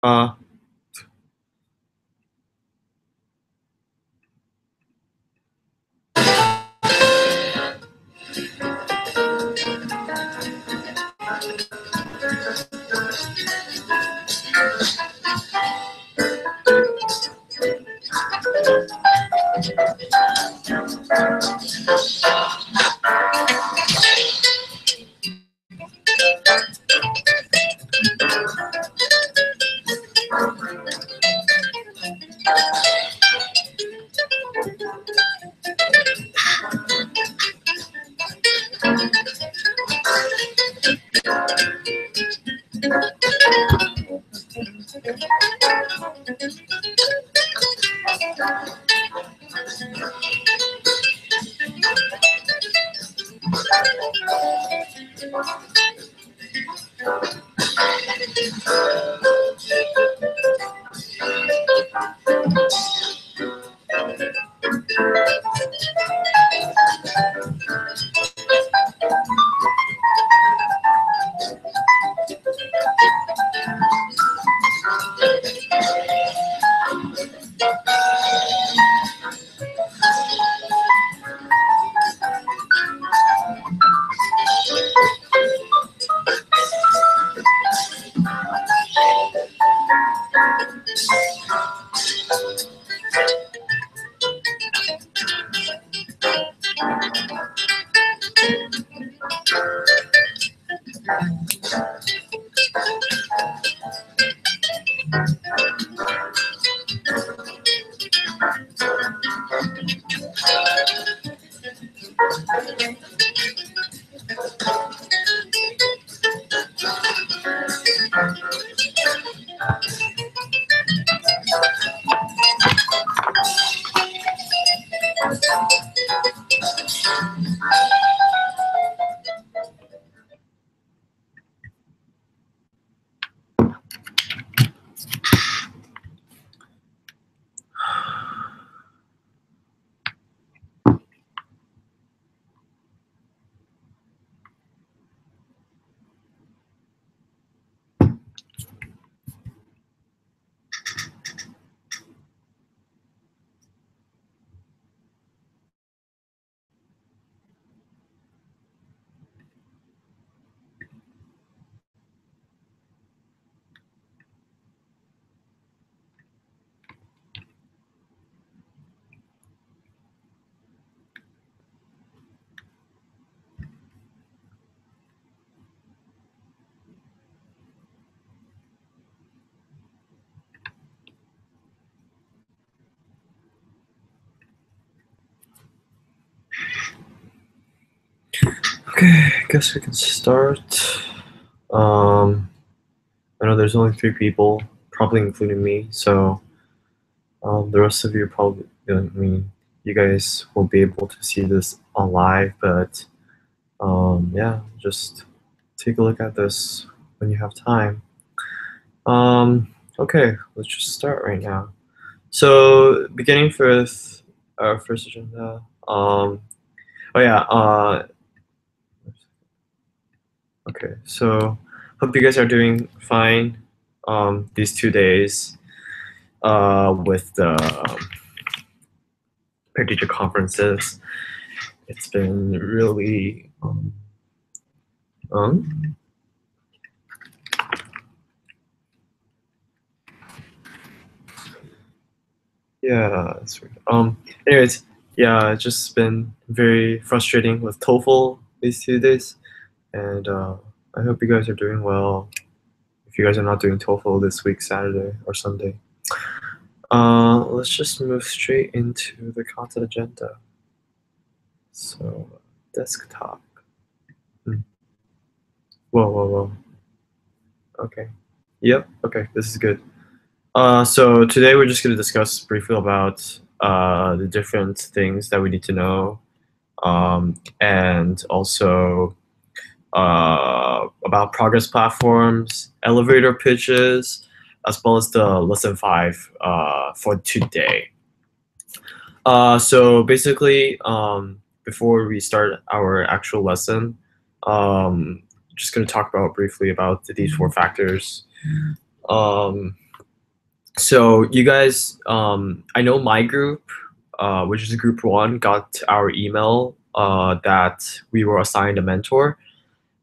Uh, okay, I guess we can start. I know there's only 3 people, probably including me, so the rest of you probably, you guys won't be able to see this on live, but yeah, just take a look at this when you have time. Okay, let's just start right now. So, beginning with our first agenda. Oh yeah. Okay. So, hope you guys are doing fine. These 2 days. With the parent-teacher conferences, it's been really. Um, yeah. That's weird. Anyways, yeah, it's just been very frustrating with TOEFL these 2 days, and I hope you guys are doing well. If you guys are not doing TOEFL this week, Saturday or Sunday. Let's just move straight into the content agenda. So, desktop. Whoa, whoa, whoa. Okay. Yep. Okay, this is good. So today we're just going to discuss briefly about the different things that we need to know, and also about progress platforms, elevator pitches, as well as the lesson 5 for today. So basically, before we start our actual lesson, just going to talk about briefly about these 4 factors. So you guys, I know my group, which is group one, got our email that we were assigned a mentor,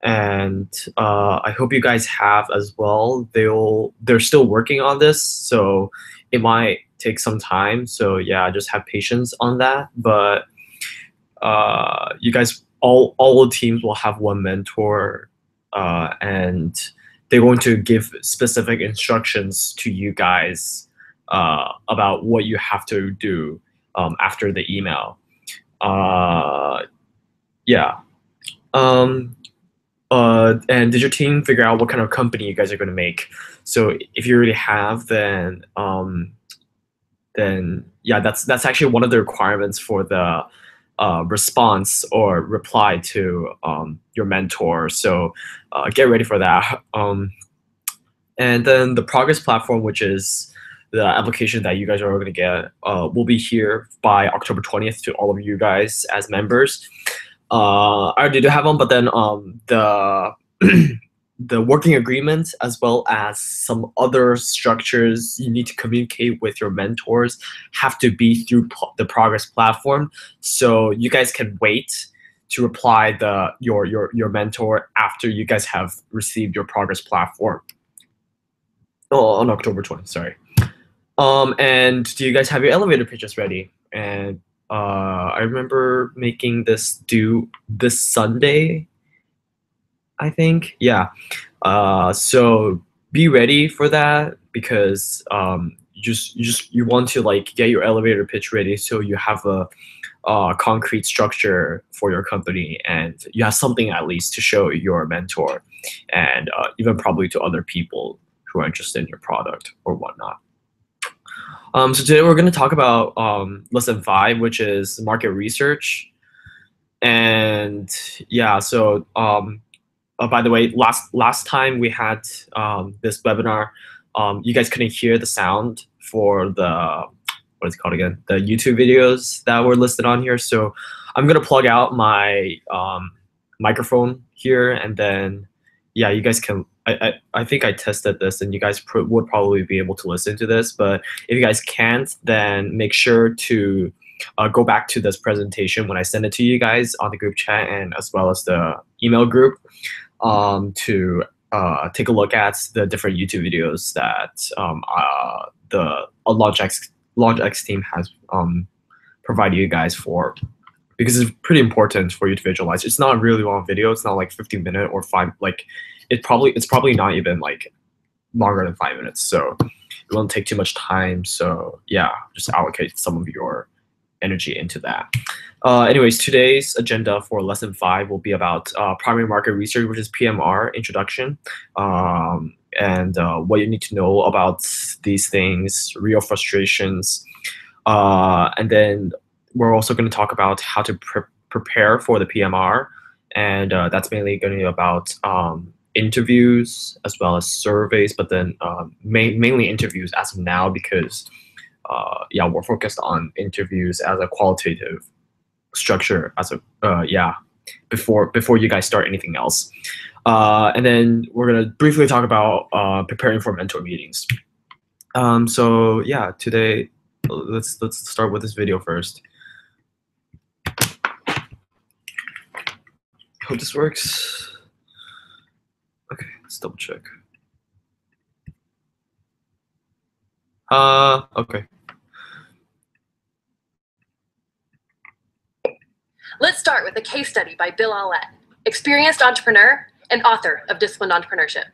and I hope you guys have as well. They're still working on this, so it might take some time. So yeah, just have patience on that. But you guys, all the teams will have one mentor, and they're going to give specific instructions to you guys about what you have to do after the email. Yeah. Um, and did your team figure out what kind of company you guys are going to make? So if you already have, then yeah, that's actually one of the requirements for the response or reply to your mentor. So get ready for that. And then the progress platform, which is the application that you guys are going to get, will be here by October 20th to all of you guys as members. I already do have them, but then the the working agreement as well as some other structures you need to communicate with your mentors have to be through the progress platform. So you guys can wait to reply your mentor after you guys have received your progress platform. Oh, on October 20th, sorry. And do you guys have your elevator pitches ready? And I remember making this due this Sunday, I think. Yeah. So be ready for that because you want to like get your elevator pitch ready so you have a concrete structure for your company and you have something at least to show your mentor and even probably to other people who are interested in your product or whatnot. So today we're going to talk about lesson 5, which is market research. And yeah, so by the way, last time we had this webinar, you guys couldn't hear the sound for the what is it called again? The YouTube videos that were listed on here. So I'm gonna plug out my microphone here, and then yeah, you guys can. I think I tested this, and you guys would probably be able to listen to this. But if you guys can't, then make sure to go back to this presentation when I send it to you guys on the group chat and as well as the email group to take a look at the different YouTube videos that the LaunchX team has provided you guys for, because it's pretty important for you to visualize. It's not a really long video. It's not like 15-minute or 5. Like it's probably not even like longer than 5 minutes. So it won't take too much time. So yeah, just allocate some of your energy into that. Anyways, today's agenda for lesson 5 will be about primary market research, which is PMR introduction, and what you need to know about these things, real frustrations, and then we're also going to talk about how to prepare for the PMR, and that's mainly going to be about interviews as well as surveys, but then mainly interviews as of now because yeah, we're focused on interviews as a qualitative structure as a yeah before you guys start anything else, and then we're gonna briefly talk about preparing for mentor meetings. So yeah, today let's start with this video first. Hope this works. Okay, let's double check. Okay. Let's start with a case study by Bill Aulette, experienced entrepreneur and author of Disciplined Entrepreneurship.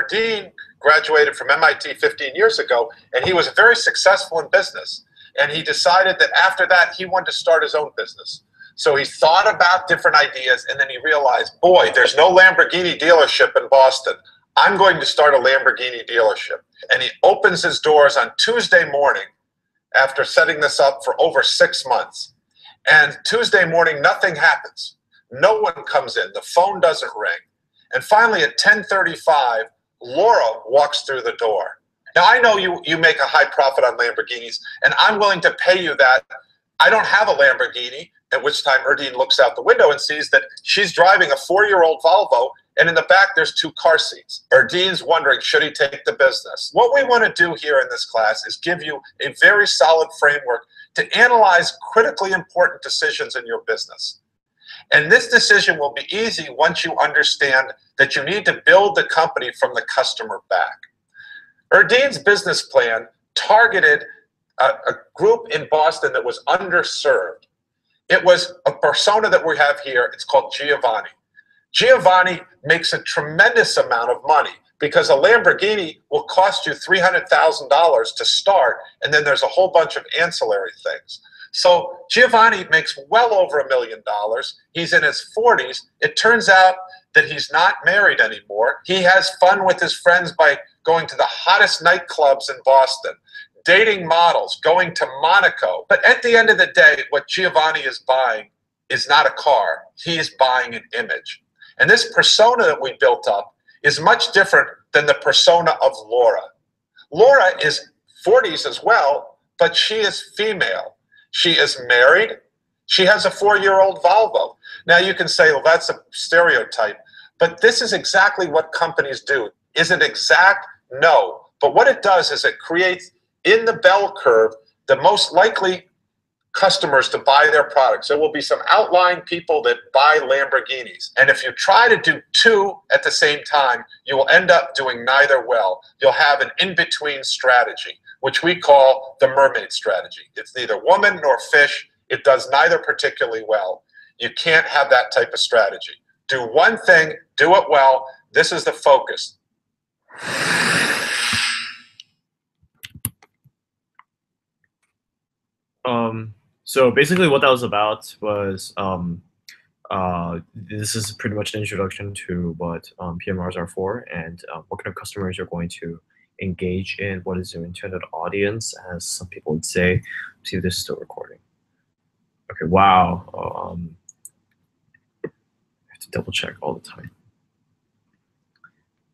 Dean graduated from MIT 15 years ago, and he was very successful in business. And he decided that after that, he wanted to start his own business. So he thought about different ideas, and then he realized, boy, there's no Lamborghini dealership in Boston. I'm going to start a Lamborghini dealership. And he opens his doors on Tuesday morning after setting this up for over 6 months. And Tuesday morning, nothing happens. No one comes in. The phone doesn't ring. And finally, at 10:35, Laura walks through the door. Now, I know you make a high profit on Lamborghinis, and I'm willing to pay you that. I don't have a Lamborghini, at which time Erdine looks out the window and sees that she's driving a 4-year-old Volvo, and in the back there's 2 car seats. Erdine's wondering, should he take the business? What we want to do here in this class is give you a very solid framework to analyze critically important decisions in your business. And this decision will be easy once you understand that you need to build the company from the customer back. Erdine's business plan targeted a group in Boston that was underserved. It was a persona that we have here. It's called Giovanni. Giovanni makes a tremendous amount of money because a Lamborghini will cost you $300,000 to start, and then there's a whole bunch of ancillary things. So Giovanni makes well over $1 million. He's in his 40s. It turns out that he's not married anymore. He has fun with his friends by going to the hottest nightclubs in Boston, dating models, going to Monaco. But at the end of the day, what Giovanni is buying is not a car. He is buying an image. And this persona that we built up is much different than the persona of Laura. Laura is 40s as well, but she is female. She is married. She has a 4-year-old Volvo. Now you can say, well, that's a stereotype, but this is exactly what companies do. Is it exact? No. But what it does is it creates in the bell curve the most likely customers to buy their products. There will be some outlying people that buy Lamborghinis. And if you try to do 2 at the same time, you will end up doing neither well. You'll have an in-between strategy, which we call the mermaid strategy. It's neither woman nor fish. It does neither particularly well. You can't have that type of strategy. Do one thing, do it well. This is the focus. So basically what that was about was this is pretty much an introduction to what PMRs are for and what kind of customers you're going to engage in, what is your intended audience, as some people would say. See if this is still recording. Okay, wow. I have to double check all the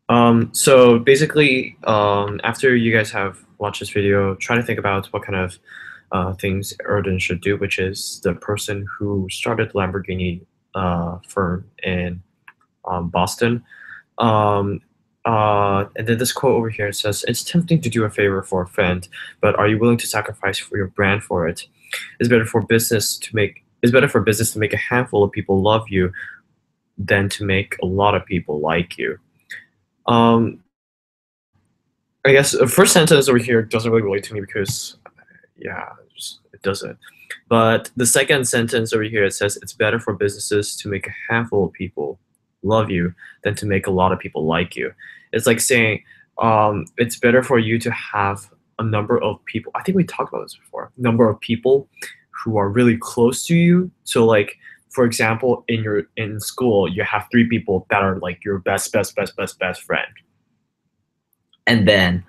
time. So basically, after you guys have watched this video, try to think about what kind of things Erdine should do, which is the person who started the Lamborghini firm in Boston. And then this quote over here says, "It's tempting to do a favor for a friend, but are you willing to sacrifice for your brand for it? It's better for business to make a handful of people love you than to make a lot of people like you." I guess the first sentence over here doesn't really relate to me because, yeah, it doesn't. But the second sentence over here, it says it's better for businesses to make a handful of people love you than to make a lot of people like you. It's like saying it's better for you to have a number of people. I think we talked about this before. Number of people who are really close to you. So like, for example, in school, you have 3 people that are like your best friend. And then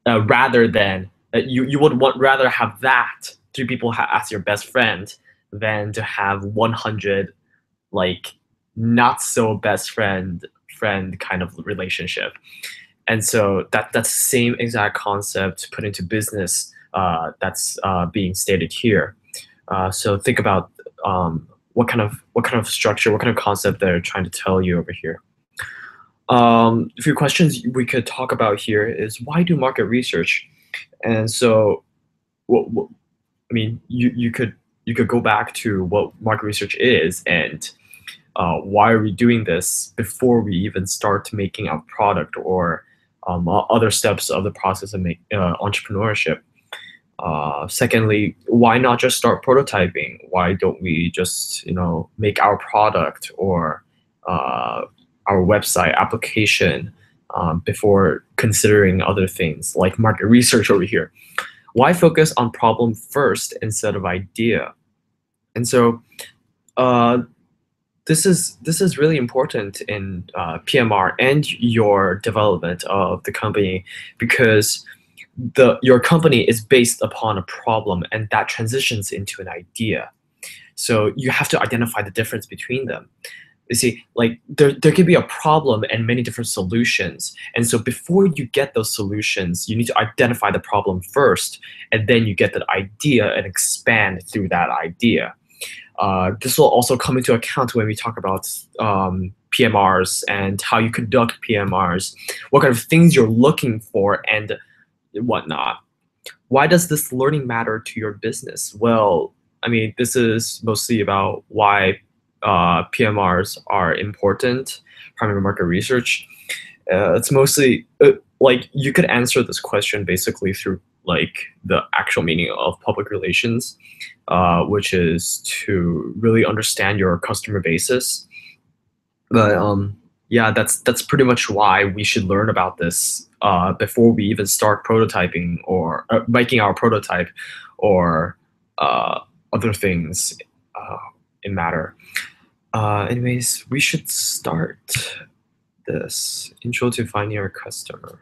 rather than you would rather have that 3 people as your best friend than to have 100 like not so best friend kind of relationship. And so that's the same exact concept put into business that's being stated here. So think about what kind of structure, what kind of concept they're trying to tell you over here. A few questions we could talk about here is, why do market research? And so, I mean, you could go back to what market research is and why are we doing this before we even start making our product or other steps of the process of entrepreneurship. Secondly, why not just start prototyping? Why don't we just make our product or our website application before considering other things like market research over here? Why focus on problem first instead of idea? And so this is really important in PMR and your development of the company, because your company is based upon a problem and that transitions into an idea. So you have to identify the difference between them. You see, like there could be a problem and many different solutions. And so before you get those solutions, you need to identify the problem first, and then you get that idea and expand through that idea. this will also come into account when we talk about PMRs and how you conduct PMRs, what kind of things you're looking for, and whatnot. Why does this learning matter to your business? Well, I mean, this is mostly about why PMRs are important, primary market research. It's mostly like you could answer this question basically through like the actual meaning of public relations, which is to really understand your customer basis. But yeah, that's pretty much why we should learn about this before we even start prototyping or making our prototype or other things in matter. Anyways, we should start this intro to finding our customer.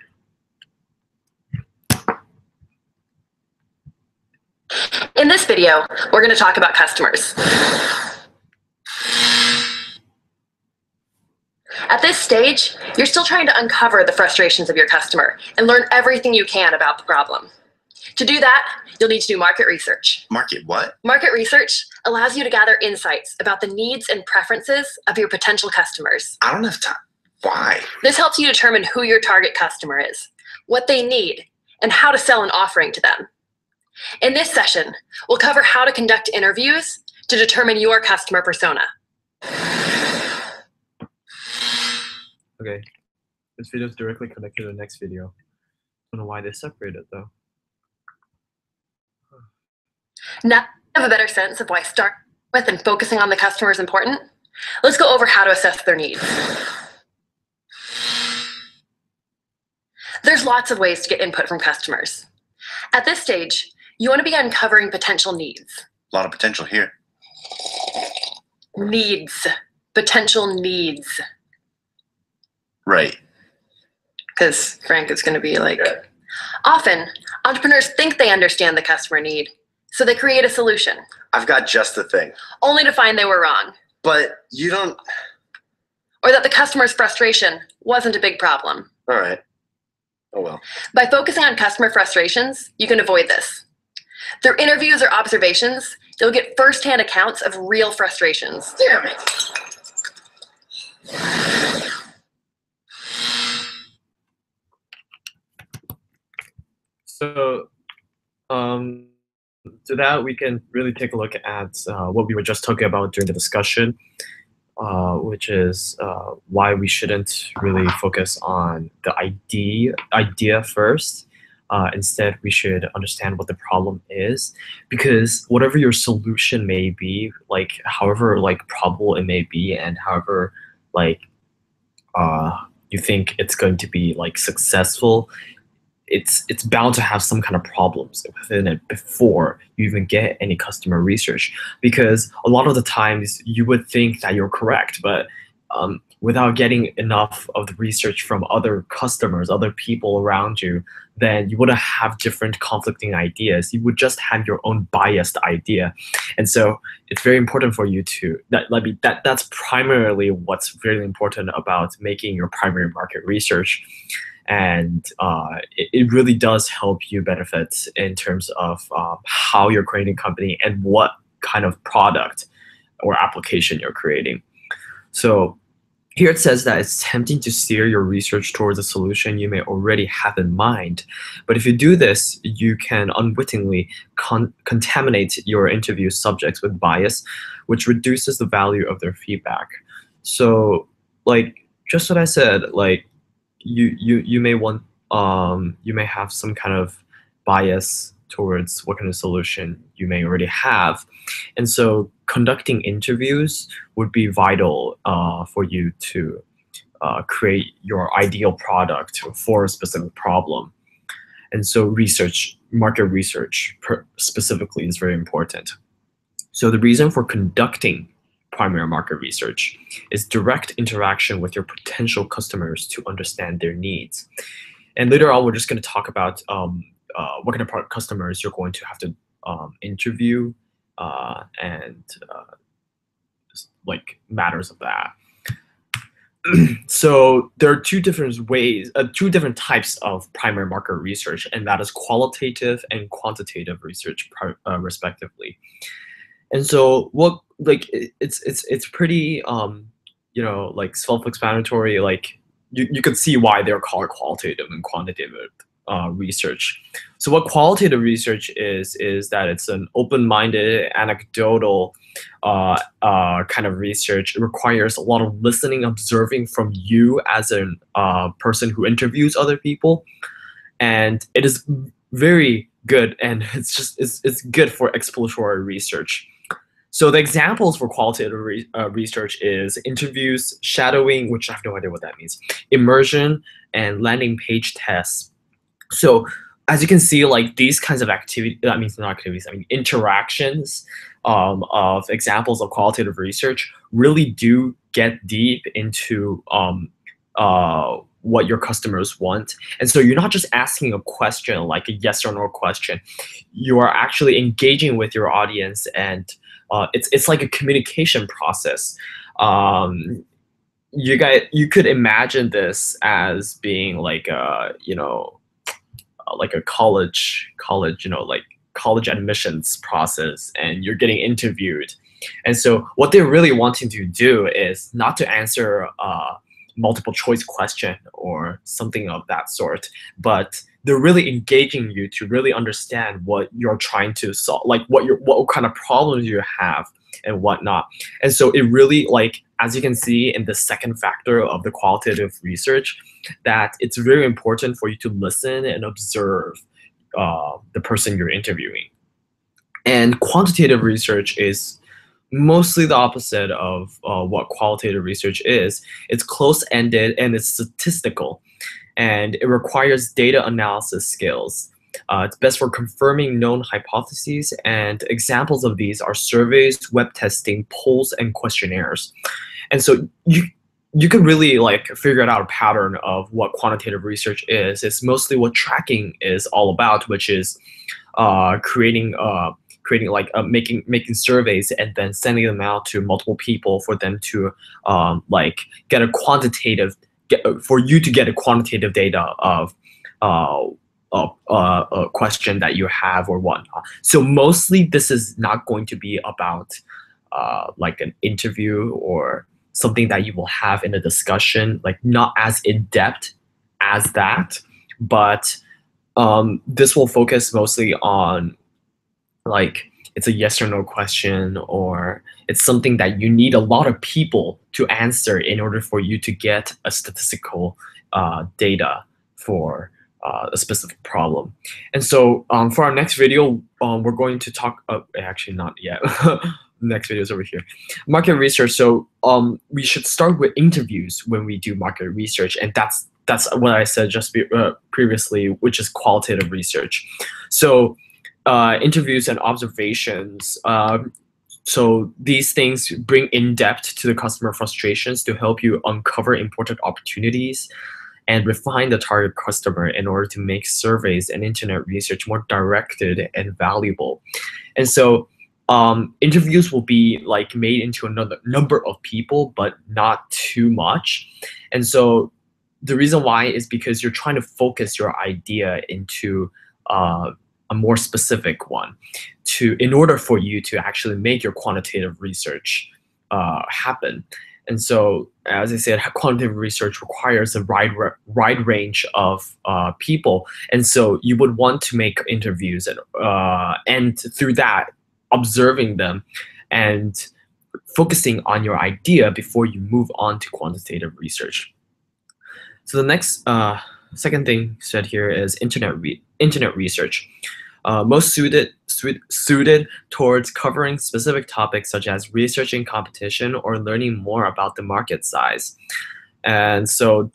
In this video, we're going to talk about customers. At this stage, you're still trying to uncover the frustrations of your customer and learn everything you can about the problem. To do that, you'll need to do market research. Market what? Market research allows you to gather insights about the needs and preferences of your potential customers. I don't have time. Why? This helps you determine who your target customer is, what they need, and how to sell an offering to them. In this session, we'll cover how to conduct interviews to determine your customer persona. Okay, this video is directly connected to the next video. I don't know why they separated though. Now you have a better sense of why starting with and focusing on the customer is important. Let's go over how to assess their needs. There's lots of ways to get input from customers. At this stage, you want to be uncovering potential needs. A lot of potential here. Needs. Potential needs. Right. Because Frank is going to be like, often entrepreneurs think they understand the customer need, so they create a solution, I've got just the thing. only to find they were wrong, But you don't. or that the customer's frustration wasn't a big problem. All right. Oh well. By focusing on customer frustrations, you can avoid this. Through interviews or observations, you'll get firsthand accounts of real frustrations. Damn it. So to that, we can really take a look at what we were just talking about during the discussion, which is why we shouldn't really focus on the idea first. Instead, we should understand what the problem is, because whatever your solution may be, like however like probable it may be, and however like you think it's going to be like successful, it's bound to have some kind of problems within it before you even get any customer research. Because a lot of the times you would think that you're correct, but without getting enough of the research from other customers, other people around you, then you wouldn't have different conflicting ideas. You would just have your own biased idea. And so it's very important for you to, that's primarily what's really important about making your primary market research. And it really does help you benefit in terms of how you're creating a company and what kind of product or application you're creating. So here it says that it's tempting to steer your research towards a solution you may already have in mind. But if you do this, you can unwittingly contaminate your interview subjects with bias, which reduces the value of their feedback. So like just what I said, like you may want you may have some kind of bias towards what kind of solution you may already have. And so conducting interviews would be vital for you to create your ideal product for a specific problem. And so research, market research specifically is very important. So the reason for conducting primary market research is direct interaction with your potential customers to understand their needs. And later on, we're just going to talk about what kind of customers you're going to have to interview and like matters of that. So there are two different types of primary market research, and that is qualitative and quantitative research respectively. And so what like it's pretty you know, like self-explanatory. Like you could see why they're called qualitative and quantitative research. So what qualitative research is that it's an open-minded, anecdotal kind of research. It requires a lot of listening, observing from you as a person who interviews other people, and it is very good, and it's good for exploratory research. So the examples for qualitative research is interviews, shadowing, which I have no idea what that means, immersion, and landing page tests. So as you can see, like these kinds of activity, that means not activities, I mean interactions of examples of qualitative research really do get deep into what your customers want. And so you're not just asking a question, like a yes or no question. You are actually engaging with your audience, and it's like a communication process. You could imagine this as being like a, you know, like a college, you know, like college admissions process, and you're getting interviewed. And so what they're really wanting to do is not to answer multiple choice question or something of that sort, but they're really engaging you to really understand what you're trying to solve, like what kind of problems you have and whatnot. And so it really, like, as you can see in the second factor of the qualitative research, that it's very important for you to listen and observe the person you're interviewing. And quantitative research is mostly the opposite of what qualitative research is. It's close-ended and it's statistical, and it requires data analysis skills. It's best for confirming known hypotheses, and examples of these are surveys, web testing, polls, and questionnaires. And so you can really like figure out a pattern of what quantitative research is. It's mostly what tracking is all about, which is creating like making surveys and then sending them out to multiple people for them to like get a quantitative for you to get a quantitative data of a question that you have or whatnot. So mostly this is not going to be about like an interview or something that you will have in a discussion, like not as in depth as that, but this will focus mostly on, like, it's a yes or no question, or it's something that you need a lot of people to answer in order for you to get a statistical data for a specific problem. And so for our next video, we're going to talk, actually not yet, next video is over here, market research. So we should start with interviews when we do market research, and that's what I said just previously, which is qualitative research. So interviews and observations. So these things bring in depth to the customer frustrations to help you uncover important opportunities and refine the target customer in order to make surveys and internet research more directed and valuable. And so interviews will be like made into another number of people, but not too much. And so the reason why is because you're trying to focus your idea into a more specific one in order for you to actually make your quantitative research happen. And so, as I said, quantitative research requires a wide range of people, and so you would want to make interviews and through that, observing them and focusing on your idea before you move on to quantitative research. So the next second thing said here is internet research. Most suited towards covering specific topics such as researching competition or learning more about the market size. And so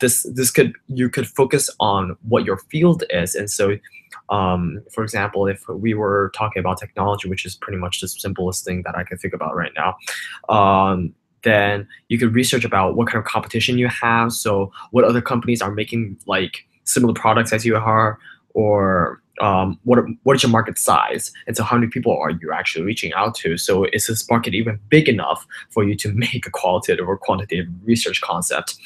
you could focus on what your field is. And so, for example, if we were talking about technology, which is pretty much the simplest thing that I can think about right now, then you could research about what kind of competition you have. So what other companies are making like similar products as you are, or what is your market size, and so how many people are you actually reaching out to? So is this market even big enough for you to make a qualitative or quantitative research concept?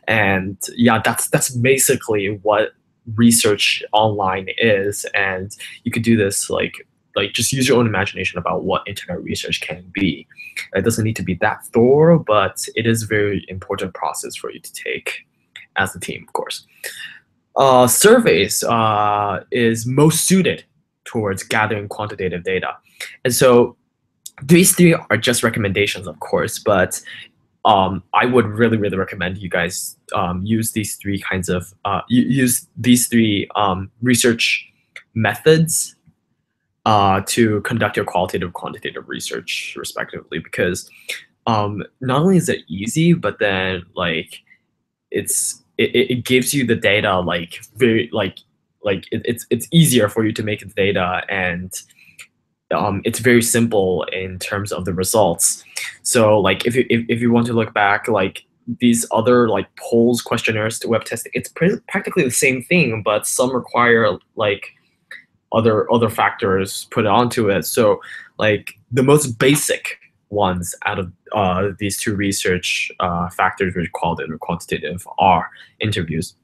And yeah, that's basically what research online is. And you could do this like like just use your own imagination about what internet research can be. It doesn't need to be that thorough, but it is a very important process for you to take as a team, of course. Surveys is most suited towards gathering quantitative data. And so these three are just recommendations, of course, but I would really, really recommend you guys use these three kinds of use these three research methods to conduct your qualitative, quantitative research, respectively. Because not only is it easy, but then like it gives you the data like very it's easier for you to make the data, and it's very simple in terms of the results. So like if you want to look back, like these other like polls, questionnaires to web testing, it's practically the same thing, but some require like other factors put onto it. So like the most basic ones out of these two research factors, which qualitative or quantitative, are interviews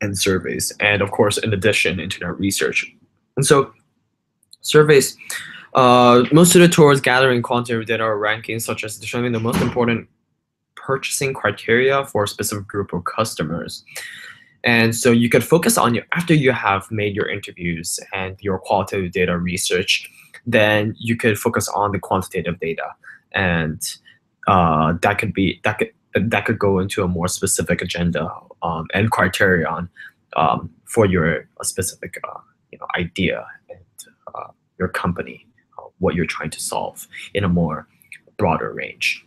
and surveys, and of course, in addition, internet research. And so surveys, most suited towards gathering quantitative data or rankings, such as determining the most important purchasing criteria for a specific group of customers. And so you could focus on after you have made your interviews and your qualitative data research, then you could focus on the quantitative data, and that could go into a more specific agenda and criterion for your specific idea and your company, what you're trying to solve in a more broader range.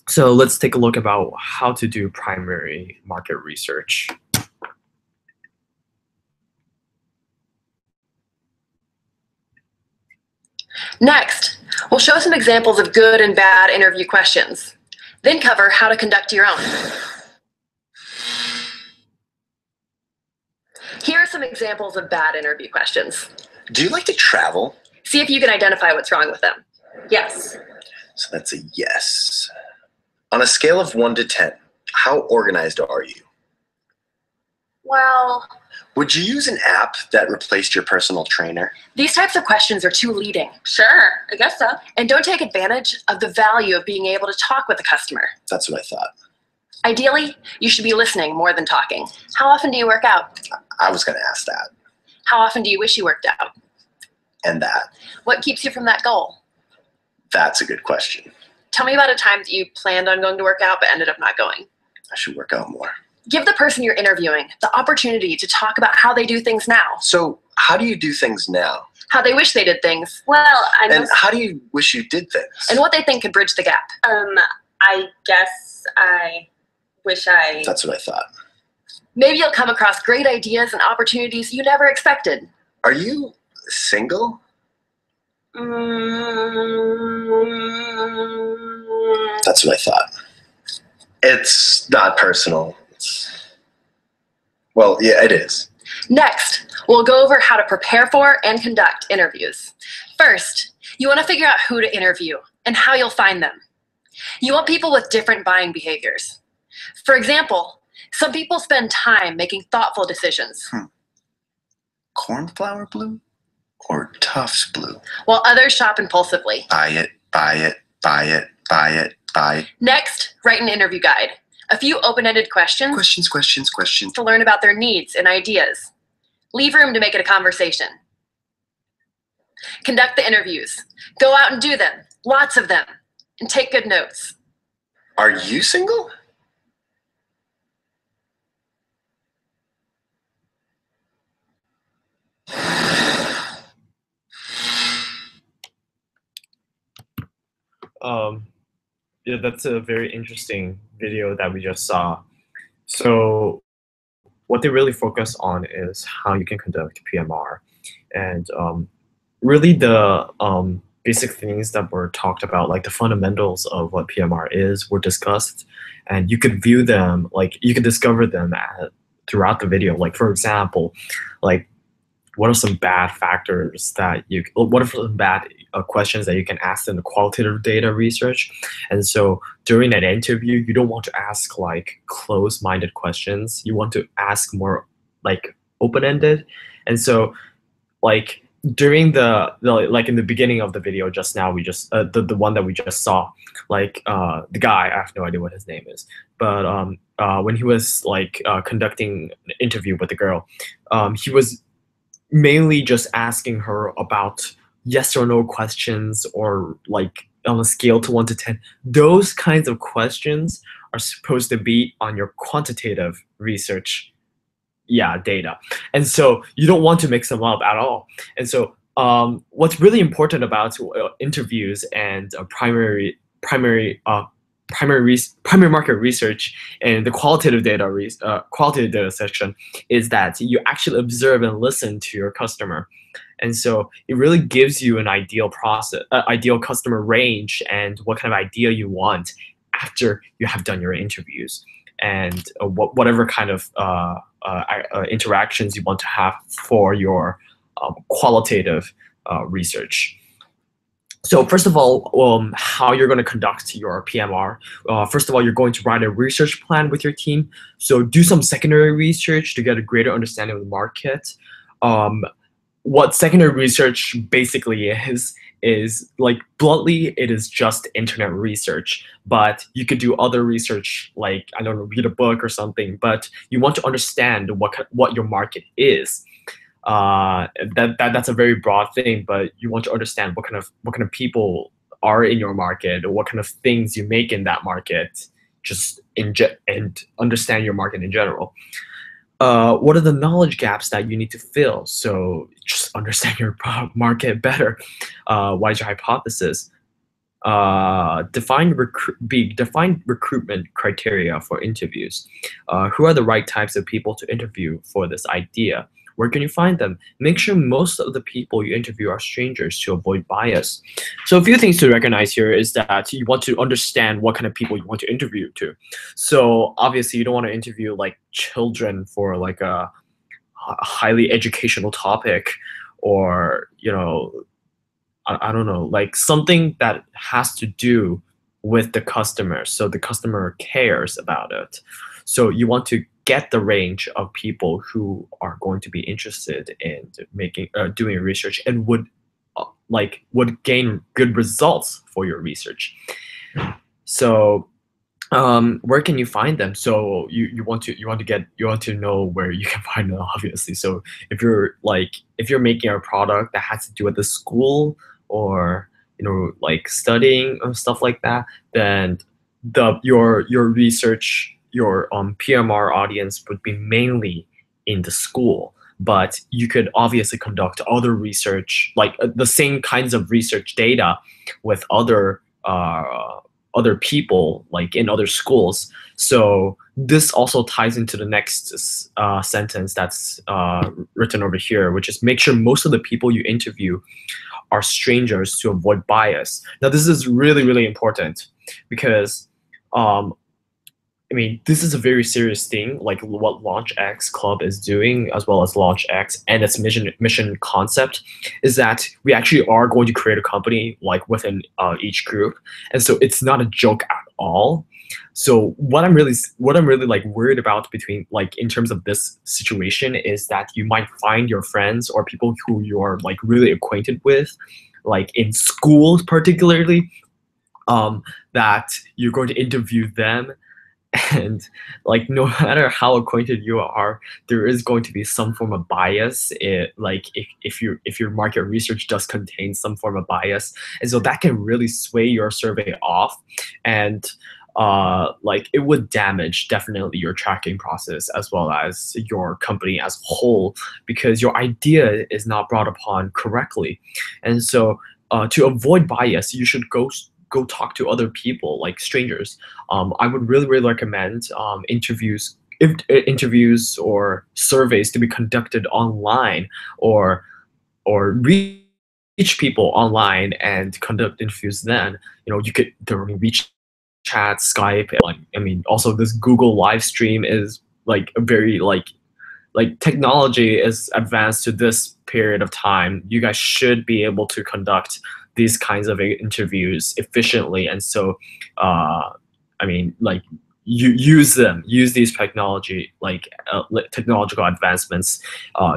So let's take a look about how to do primary market research. Next, we'll show some examples of good and bad interview questions, then cover how to conduct your own. Here are some examples of bad interview questions. Do you like to travel? See if you can identify what's wrong with them. Yes. So that's a yes. On a scale of 1 to 10, how organized are you? Well, would you use an app that replaced your personal trainer? These types of questions are too leading. Sure, I guess so. And don't take advantage of the value of being able to talk with the customer. That's what I thought. Ideally, you should be listening more than talking. How often do you work out? I was going to ask that. How often do you wish you worked out? And that. What keeps you from that goal? That's a good question. Tell me about a time that you planned on going to work out but ended up not going. I should work out more. Give the person you're interviewing the opportunity to talk about how they do things now. So how do you do things now? How they wish they did things. Well, and how do you wish you did things? And what they think could bridge the gap. I guess I wish I... That's what I thought. Maybe you'll come across great ideas and opportunities you never expected. Are you single? That's what I thought. It's not personal. Well, yeah, it is. Next, we'll go over how to prepare for and conduct interviews. First, you want to figure out who to interview and how you'll find them. You want people with different buying behaviors. For example, some people spend time making thoughtful decisions. Cornflower blue or Tufts blue? While others shop impulsively. Buy it, buy it, buy it, buy it, buy it. Next, write an interview guide. A few open-ended questions. Questions. To learn about their needs and ideas. Leave room to make it a conversation. Conduct the interviews. Go out and do them, lots of them, and take good notes. Are you single? Yeah, that's a very interesting video that we just saw. So what they really focus on is how you can conduct PMR. And really the basic things that were talked about, like the fundamentals of what PMR is, were discussed. And you could view them, like you could discover them throughout the video. Like for example, like what are some bad factors that what are some bad questions that you can ask in the qualitative data research? And so during that interview, you don't want to ask like closed-minded questions. You want to ask more like open-ended. And so like during the like in the beginning of the video just now, we just the one that we just saw, like the guy, I have no idea what his name is, but when he was like conducting an interview with the girl, he was mainly just asking her about yes or no questions, or like on a scale to 1 to 10. Those kinds of questions are supposed to be on your quantitative research, data. And so you don't want to mix them up at all. And so what's really important about interviews and primary market research and the qualitative data section is that you actually observe and listen to your customer. And so it really gives you an ideal ideal customer range and what kind of idea you want after you have done your interviews, and whatever kind of interactions you want to have for your qualitative research. So first of all, how you're going to conduct your PMR. First of all, you're going to write a research plan with your team. So do some secondary research to get a greater understanding of the market. What secondary research basically is like, bluntly, it is just internet research. But you could do other research, like, I don't know, read a book or something. But you want to understand what your market is. That's a very broad thing, but you want to understand what kind of people are in your market, or what kind of things you make in that market, and understand your market in general. What are the knowledge gaps that you need to fill? So just understand your market better. What is your hypothesis? Define recruitment criteria for interviews. Who are the right types of people to interview for this idea? Where can you find them? Make sure most of the people you interview are strangers to avoid bias. So a few things to recognize here is that you want to understand what kind of people you want to interview to. So obviously you don't want to interview like children for like a highly educational topic, or I don't know, like something that has to do with the customer, so the customer cares about it. So you want to get the range of people who are going to be interested in doing research and would gain good results for your research. So where can you find them? So you want to know where you can find them, obviously. So if you're making a product that has to do with the school, or like studying or stuff like that, then your research, your PMR audience would be mainly in the school. But you could obviously conduct other research, like the same kinds of research data with other people, like in other schools. So this also ties into the next sentence that's written over here, which is make sure most of the people you interview are strangers to avoid bias. Now this is really, really important, because this is a very serious thing, like what LaunchX Club is doing, as well as LaunchX and its mission concept, is that we actually are going to create a company like within each group, and so it's not a joke at all. So what I'm really like worried about in terms of this situation is that you might find your friends or people who you're like really acquainted with, like in schools particularly, that you're going to interview them. And like, no matter how acquainted you are, there is going to be some form of bias. If your market research does contain some form of bias, and so that can really sway your survey off, and it would damage definitely your tracking process as well as your company as a whole, because your idea is not brought upon correctly. And so to avoid bias, you should go talk to other people, like strangers. I would really, really recommend interviews or surveys to be conducted online, or reach people online and conduct interviews. Then you could reach chat, Skype, also this Google live stream is like a very like technology is advanced to this period of time. You guys should be able to conduct these kinds of interviews efficiently, and so you use these technological advancements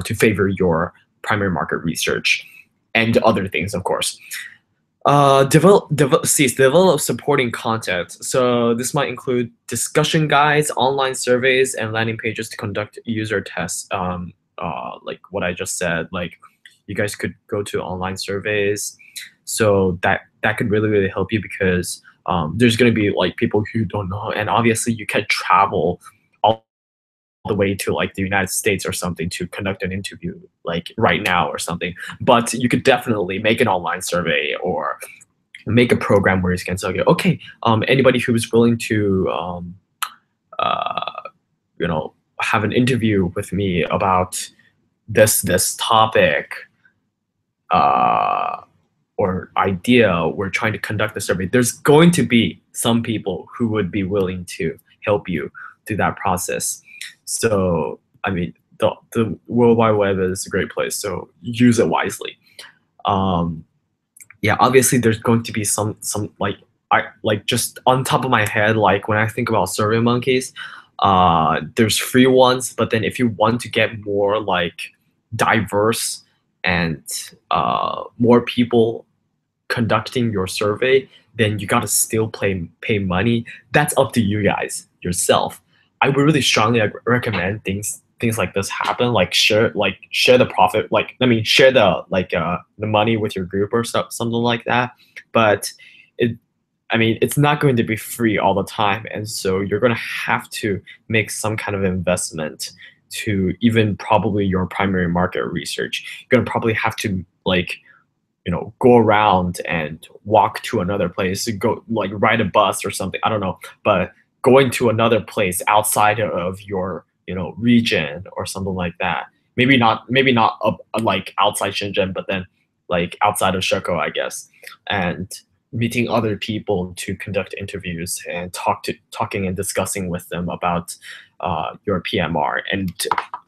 to favor your primary market research. and other things, of course. Develop supporting content. So this might include discussion guides, online surveys, and landing pages to conduct user tests. Like what I just said, like you guys could go to online surveys. So that could really help you, because there's going to be like people who don't know, and obviously you can travel all the way to like the United States or something to conduct an interview like right now or something. But you could definitely make an online survey or make a program where you can say, okay, anybody who's willing to have an interview with me about this topic or idea, we're trying to conduct the survey. There's going to be some people who would be willing to help you through that process. So I mean, the World Wide Web is a great place, so use it wisely. Yeah, obviously there's going to be some like just on top of my head, like when I think about SurveyMonkeys, there's free ones, but then if you want to get more like diverse and more people conducting your survey, then you gotta still pay money. That's up to you guys yourself. I would really strongly recommend things like this happen. Like share the profit. Like I mean, share the the money with your group or something like that. But it's not going to be free all the time, and so you're going to have to make some kind of investment to even probably your primary market research. You're going to probably have to go around and walk to another place, go like ride a bus or something. I don't know, but going to another place outside of your region or something like that. Maybe not like outside Shenzhen, but then like outside of Shekou, I guess, and meeting other people to conduct interviews and talking and discussing with them about your PMR, and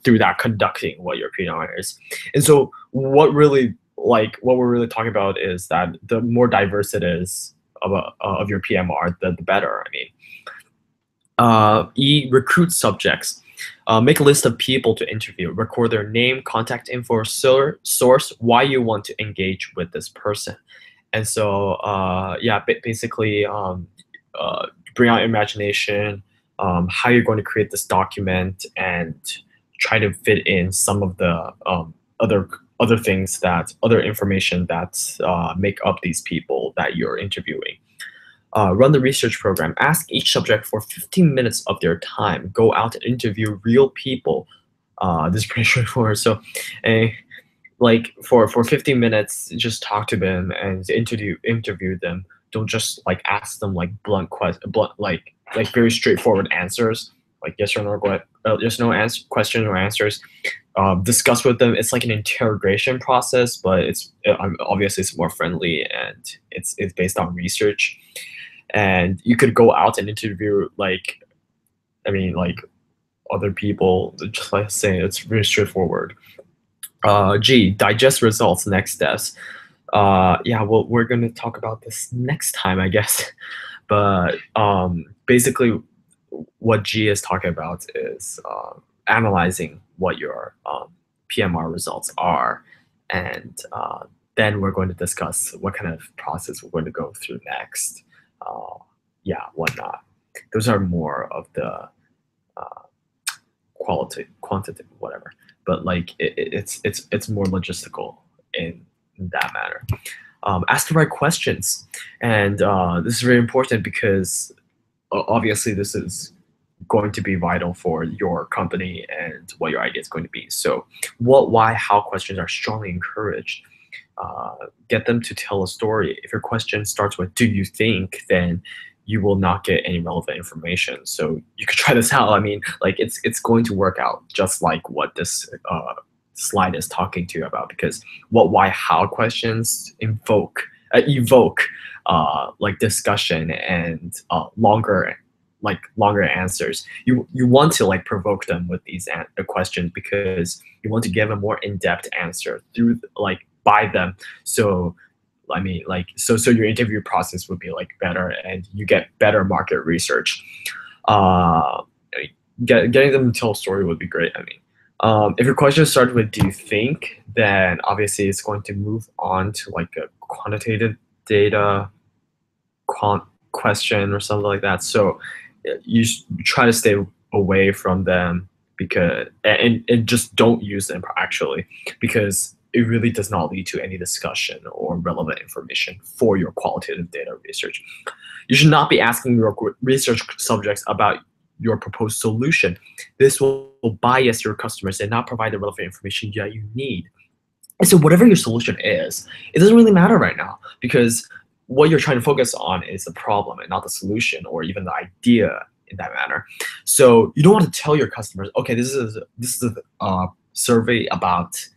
through that conducting what your PMR is. And so what we're really talking about is that the more diverse it is of your PMR, the better. Recruit subjects. Make a list of people to interview. Record their name, contact info, source, why you want to engage with this person. And so, basically, bring out imagination, how you're going to create this document, and try to fit in some of the other information that make up these people that you're interviewing. Run the research program. Ask each subject for 15 minutes of their time. Go out and interview real people. This is pretty straightforward. So, like for 15 minutes, just talk to them and interview them. Don't just like ask them like blunt like very straightforward answers, like yes or no question or answers. Discuss with them. It's like an interrogation process, but it's obviously it's more friendly, and it's based on research. And you could go out and interview other people, just like saying it's really straightforward. Digest results, next steps. Well, we're going to talk about this next time, I guess. But basically, what G is talking about is analyzing what your PMR results are, and then we're going to discuss what kind of process we're going to go through next. Whatnot. Those are more of the quantitative, whatever. But like it's more logistical in that manner. Ask the right questions, and this is very important because obviously this is going to be vital for your company and what your idea is going to be. So what, why, how questions are strongly encouraged. Get them to tell a story. If your question starts with "Do you think?" then you will not get any relevant information. So you could try this out. I mean, like it's going to work out just like what this slide is talking to you about, because what, why, how questions evoke like discussion and longer answers. You want to like provoke them with these questions because you want to give a more in-depth answer through by them. So so your interview process would be like better, and you get better market research. Getting them to tell a story would be great. If your question starts with "Do you think?", then obviously it's going to move on to like a quantitative data question or something like that. So you try to stay away from them because and just don't use them actually, because it really does not lead to any discussion or relevant information for your qualitative data research. You should not be asking your research subjects about your proposed solution. This will bias your customers and not provide the relevant information that you need. And so whatever your solution is, it doesn't really matter right now, because what you're trying to focus on is the problem and not the solution or even the idea in that manner. So you don't want to tell your customers, okay, this is a survey about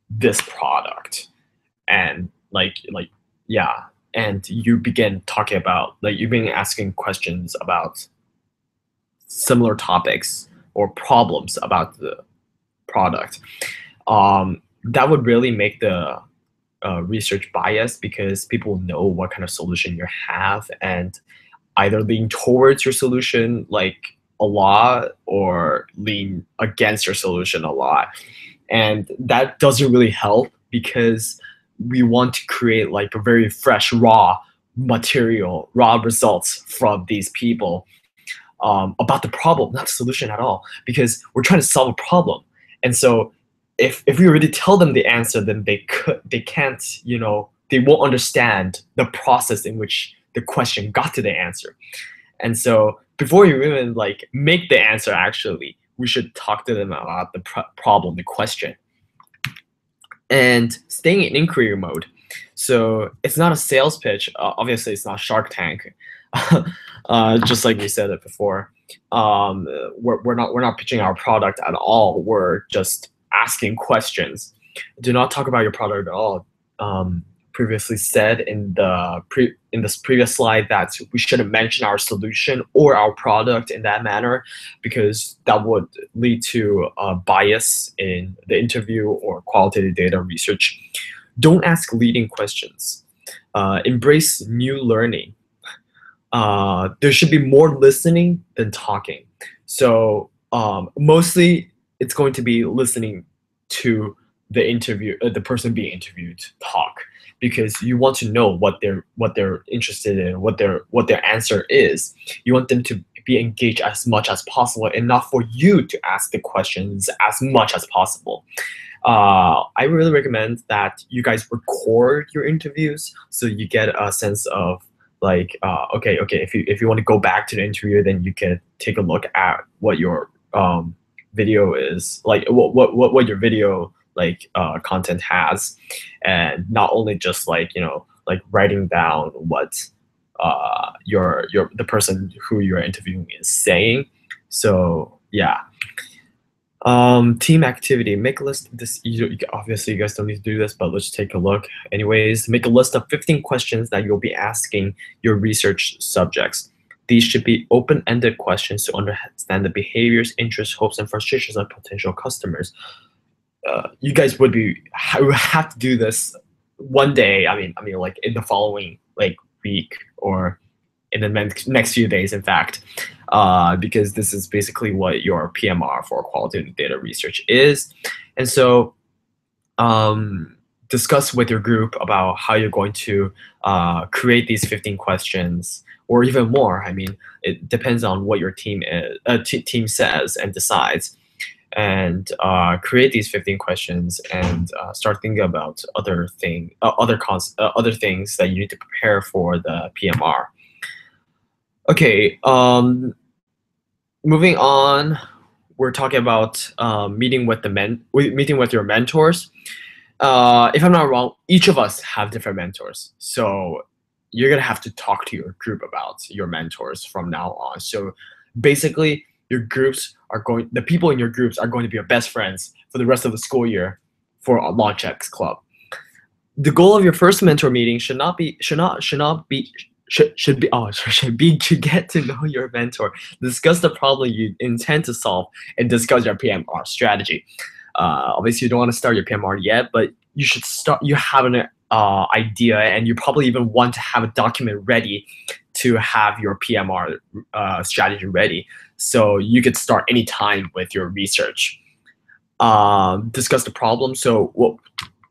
this product, and yeah, and you begin talking about, like, you begin asking questions about similar topics or problems about the product. That would really make the research bias, because people know what kind of solution you have and either lean towards your solution like a lot or lean against your solution a lot. And that doesn't really help, because we want to create like a very fresh, raw material, raw results from these people about the problem, not the solution at all, because we're trying to solve a problem. And so if we already tell them the answer, then they can't, they won't understand the process in which the question got to the answer. And so before you even like make the answer, actually, we should talk to them about the problem, the question. And staying in inquiry mode. So it's not a sales pitch. Obviously, it's not Shark Tank. Just like we said it before. We're not pitching our product at all. We're just asking questions. Do not talk about your product at all. Previously said in this previous slide that we shouldn't mention our solution or our product in that manner, because that would lead to a bias in the interview or qualitative data research. Don't ask leading questions. Embrace new learning. There should be more listening than talking. So mostly it's going to be listening to the person being interviewed talk, because you want to know what they're interested in, what their answer is. You want them to be engaged as much as possible, and not for you to ask the questions as much as possible. I really recommend that you guys record your interviews, so you get a sense of like, okay, if you want to go back to the interview, then you can take a look at what your video is like, what your video like content has, and not only just like like writing down what the person who you're interviewing is saying. So yeah. Team activity. Make a list. Obviously you guys don't need to do this, but let's take a look anyways. Make a list of 15 questions that you'll be asking your research subjects. These should be open-ended questions to understand the behaviors, interests, hopes, and frustrations of potential customers. You guys would have to do this one day. I mean, like in the following like week, or in the next few days, in fact, because this is basically what your PMR for qualitative data research is. And so discuss with your group about how you're going to create these 15 questions, or even more. I mean, it depends on what your team says and decides. And create these 15 questions, and start thinking about other things that you need to prepare for the PMR. Okay, moving on, we're talking about meeting with your mentors. If I'm not wrong, each of us have different mentors. So you're gonna have to talk to your group about your mentors from now on. So basically, the people in your groups are going to be your best friends for the rest of the school year for a LaunchX Club. The goal of your first mentor meeting should be to get to know your mentor, discuss the problem you intend to solve, and discuss your PMR strategy. Obviously, you don't want to start your PMR yet, but you should start. You have an idea, and you probably even want to have a document ready to have your PMR strategy ready, so you could start anytime with your research. discuss the problem. So what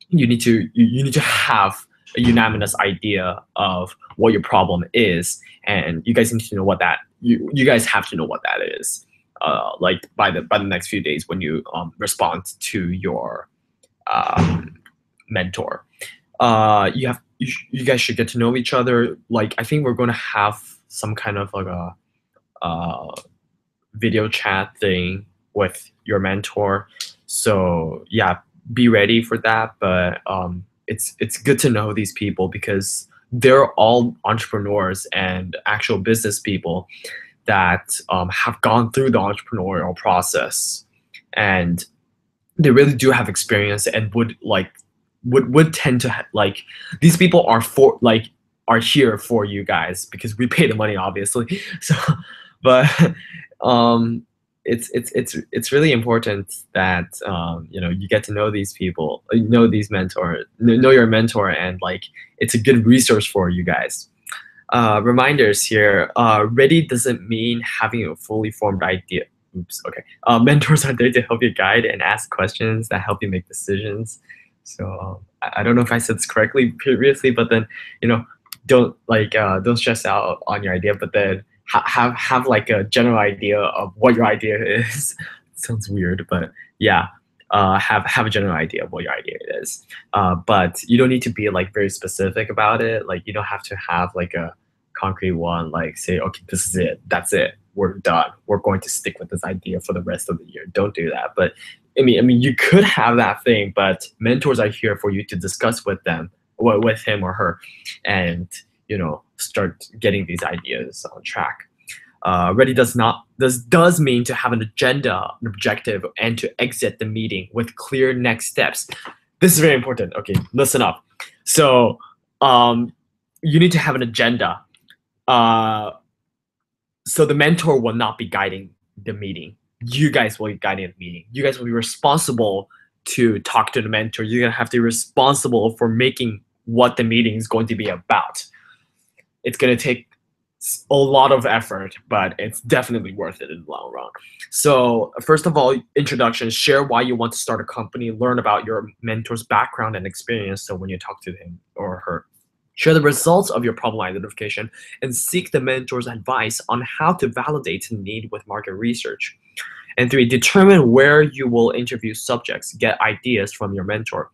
you need to have a unanimous idea of what your problem is, and you guys need to know what that you guys have to know what that is. Like by the next few days when you respond to your mentor. You guys should get to know each other. Like I think we're going to have some kind of like a video chat thing with your mentor. So yeah, be ready for that. But it's good to know these people because they're all entrepreneurs and actual business people that have gone through the entrepreneurial process, and they really do have experience and would tend to like these people are here for you guys because we pay the money obviously. So but it's really important that you get to know these people, know these mentors, know your mentor, and like it's a good resource for you guys. Reminders here, ready doesn't mean having a fully formed idea. Oops, okay. Mentors are there to help you guide and ask questions that help you make decisions. So I don't know if I said this correctly previously, but then don't stress out on your idea, but then have like a general idea of what your idea is. Sounds weird, but yeah, have a general idea of what your idea is. But you don't need to be like very specific about it. Like you don't have to have like a concrete one, like say, okay, this is it, that's it, we're done, we're going to stick with this idea for the rest of the year. Don't do that. But I mean, you could have that thing, but mentors are here for you to discuss with them, with him or her, and start getting these ideas on track. Ready does mean to have an agenda, an objective, and to exit the meeting with clear next steps. This is very important. Okay, listen up. So you need to have an agenda. So the mentor will not be guiding the meeting. You guys will be guiding the meeting. You guys will be responsible to talk to the mentor. You're gonna have to be responsible for making what the meeting is going to be about. It's gonna take a lot of effort, but it's definitely worth it in the long run. So first of all, introduction, share why you want to start a company, learn about your mentor's background and experience. So when you talk to him or her, share the results of your problem identification and seek the mentor's advice on how to validate the need with market research. And 3, determine where you will interview subjects, get ideas from your mentor.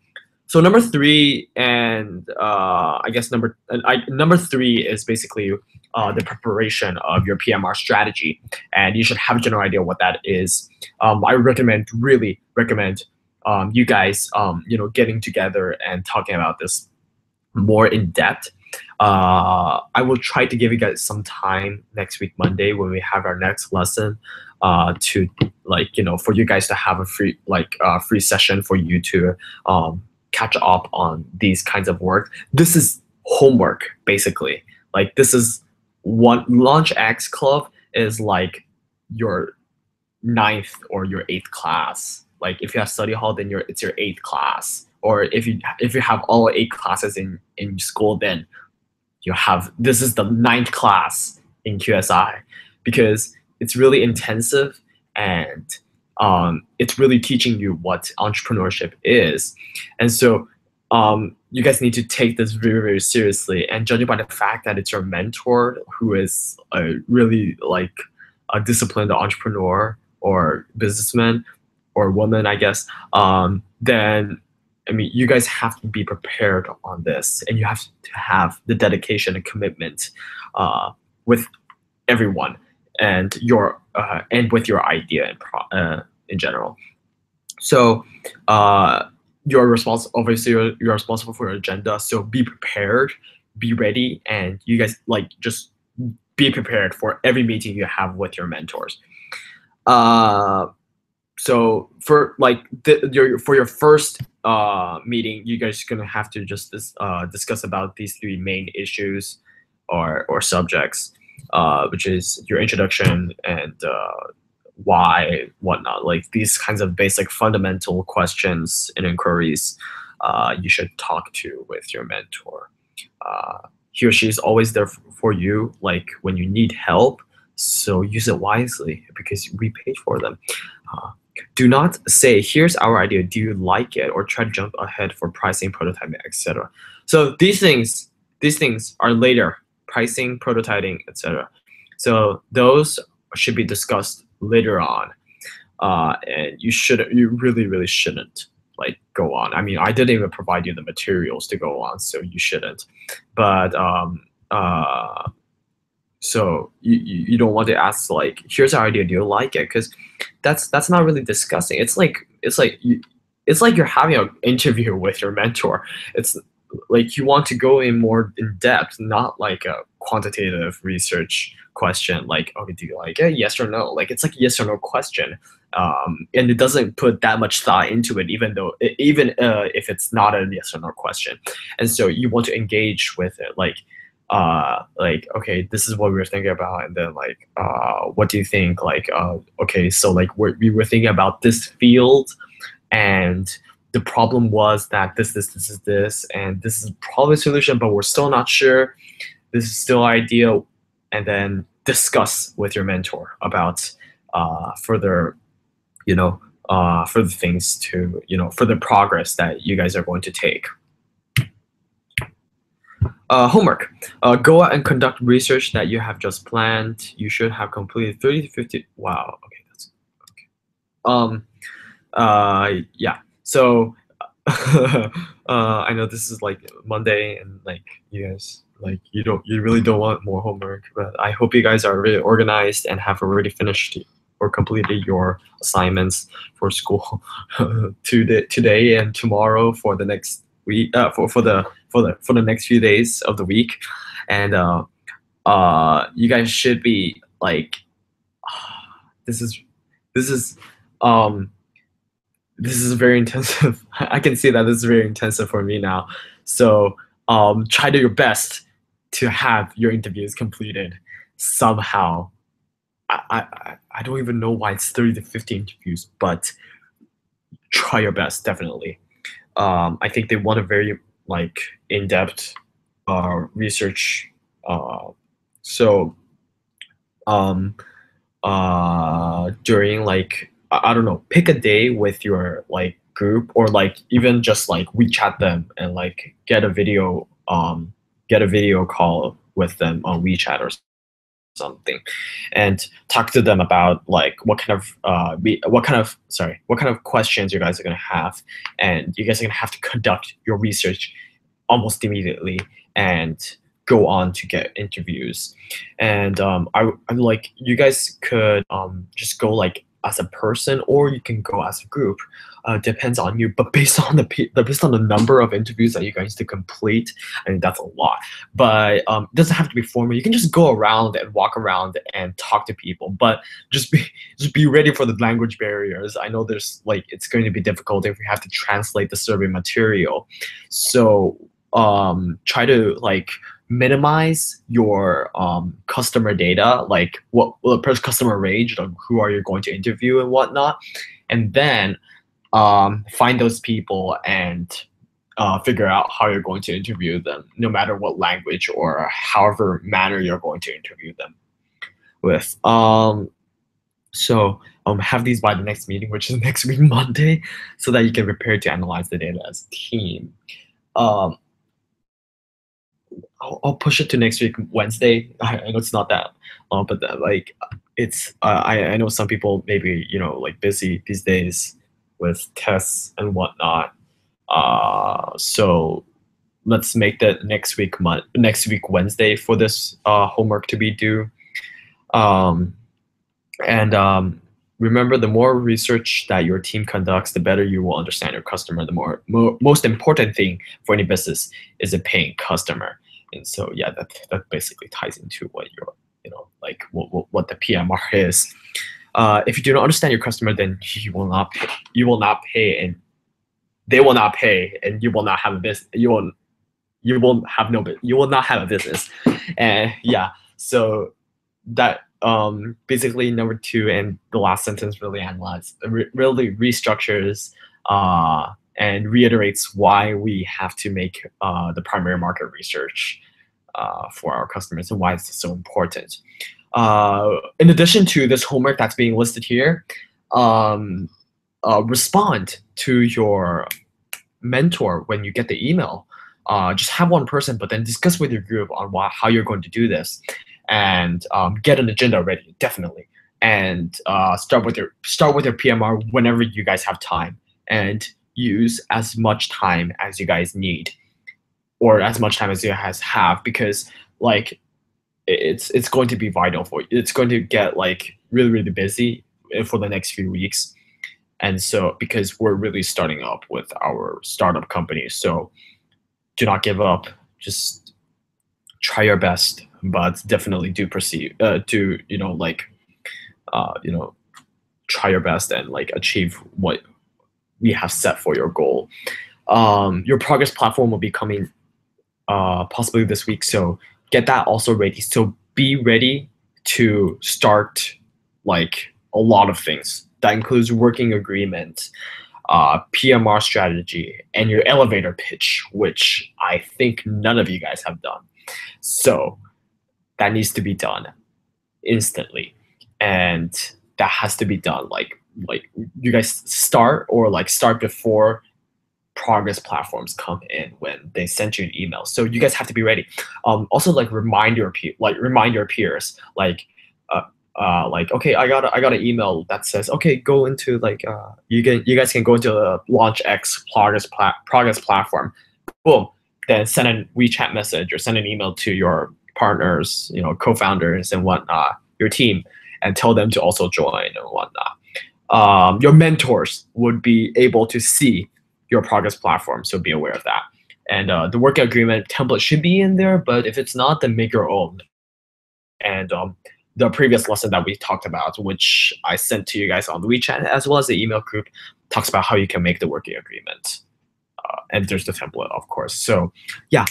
So number 3, and I guess number 3 is basically the preparation of your PMR strategy, and you should have a general idea what that is. I really recommend you guys getting together and talking about this more in depth. I will try to give you guys some time next week Monday when we have our next lesson to for you guys to have a free session for you to catch up on these kinds of work. This is homework basically. Like this is one LaunchX Club is like your 9th or your 8th class. Like if you have study hall, then it's your 8th class. Or if you have all 8 classes in school, then this is the 9th class in QSI, because it's really intensive and it's really teaching you what entrepreneurship is. And so you guys need to take this very, very seriously, and judging by the fact that it's your mentor who is a really like a disciplined entrepreneur or businessman or woman, I guess, then I mean, you guys have to be prepared on this, and you have to have the dedication and commitment with everyone and with your idea in general. So you're responsible. Obviously, you're responsible for your agenda. So be prepared, be ready, and you guys just be prepared for every meeting you have with your mentors. So for your first meeting, you guys are gonna have to just discuss about these 3 main issues or subjects, which is your introduction and why, whatnot, like these kinds of basic fundamental questions and inquiries you should talk to with your mentor. He or she is always there for you, like when you need help. So use it wisely because we paid for them. do not say, here's our idea, do you like it, or try to jump ahead for pricing, prototyping, etc. So these things are later, pricing, prototyping, etc. So those should be discussed later on. And you really shouldn't like go on. I mean, I didn't even provide you the materials to go on, so you shouldn't. But so you don't want to ask like, here's our idea, do you like it? Because that's not really discussing. It's like you're having an interview with your mentor. It's like you want to go in more in depth, not like a quantitative research question like, okay, do you like it, yes or no? Like it's like a yes or no question, and it doesn't put that much thought into it, even though if it's not a yes or no question. And so you want to engage with it, like, okay, this is what we were thinking about, and then like, what do you think? Like, okay, so like we were thinking about this field, and the problem was that this, and this is probably a solution, but we're still not sure. This is still ideal, and then discuss with your mentor about further, further things to, further progress that you guys are going to take. Homework. Go out and conduct research that you have just planned. You should have completed 30 to 50. Wow. Okay, that's okay. Yeah. So I know this is like Monday, and like you guys, like you really don't want more homework, but I hope you guys are really organized and have already finished or completed your assignments for school today and tomorrow for the next week, for the next few days of the week. And you guys should be like, this is very intensive. I can see that this is very intensive for me now. So try to your best to have your interviews completed somehow. I don't even know why it's 30 to 50 interviews, but try your best, definitely. I think they want a very like in-depth research. So during like, I don't know, pick a day with your like group, or like even just like WeChat them and like get a video call with them on WeChat or something, and talk to them about like what kind of questions you guys are gonna have, and you guys are gonna have to conduct your research almost immediately and go on to get interviews. And I'm like, you guys could just go like as a person, or you can go as a group. Depends on you, but based on the number of interviews that you guys to complete, I mean that's a lot. But it doesn't have to be formal. You can just go around and walk around and talk to people, but just be ready for the language barriers. I know there's like, it's going to be difficult if you have to translate the survey material. So try to like minimize your customer data, like what customer range, like who are you going to interview and whatnot, and then find those people and figure out how you're going to interview them, no matter what language or however manner you're going to interview them with. So have these by the next meeting, which is next week Monday, so that you can prepare to analyze the data as a team. I'll push it to next week Wednesday. I know it's not that long, but like it's I know some people maybe like busy these days with tests and whatnot. So let's make that next week Wednesday for this homework to be due. And remember, the more research that your team conducts, the better you will understand your customer. The most important thing for any business is a paying customer. And so yeah, that basically ties into what your like what the PMR is. If you do not understand your customer, then you will not pay, and they will not pay, and you will not have a business. You will not have a business. And yeah, so that basically number 2 and the last sentence really really restructures and reiterates why we have to make the primary market research for our customers and why it's so important. In addition to this homework that's being listed here, respond to your mentor when you get the email. Just have one person, but then discuss with your group on how you're going to do this, and get an agenda ready, definitely. And start with your PMR whenever you guys have time, and use as much time as you guys need, or as much time as you guys have, because like it's going to be vital for you. It's going to get like really busy for the next few weeks. And so, because we're really starting up with our startup company, so do not give up. Just try your best, but definitely do proceed. Do try your best and like achieve what we have set for your goal. Your progress platform will be coming possibly this week, so get that also ready. So be ready to start like a lot of things. That includes working agreement, PMR strategy, and your elevator pitch, which I think none of you guys have done. So that needs to be done instantly, and that has to be done like you guys start before progress platforms come in, when they send you an email. So you guys have to be ready. Also, like remind your peers, okay, I got an email that says, okay, go into you guys can go into the LaunchX progress platform. Boom. Then send a WeChat message or send an email to your partners, co-founders and whatnot, your team, and tell them to also join and whatnot. Your mentors would be able to see your progress platform, so be aware of that. And the work agreement template should be in there, but if it's not, then make your own. And the previous lesson that we talked about, which I sent to you guys on the WeChat as well as the email group, talks about how you can make the working agreement. And there's the template, of course. So yeah,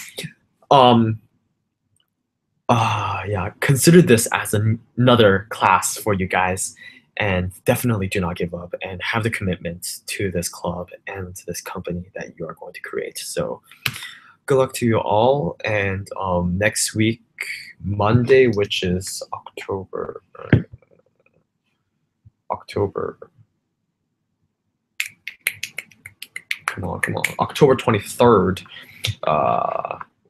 consider this as another class for you guys, and definitely do not give up and have the commitment to this club and to this company that you are going to create. So good luck to you all, and next week, Monday, which is October, come on, October 23rd,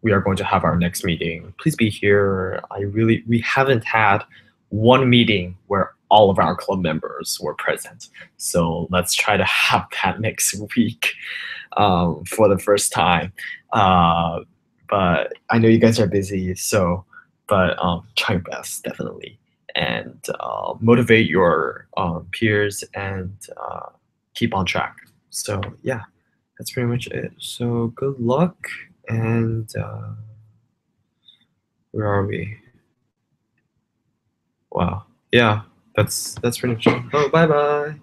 we are going to have our next meeting. Please be here. We haven't had one meeting where all of our club members were present. So let's try to have that next week for the first time. But I know you guys are busy, but try your best, definitely. And motivate your peers and keep on track. So yeah, that's pretty much it. So good luck, and where are we? Wow. Yeah, that's pretty much it. Oh, bye-bye.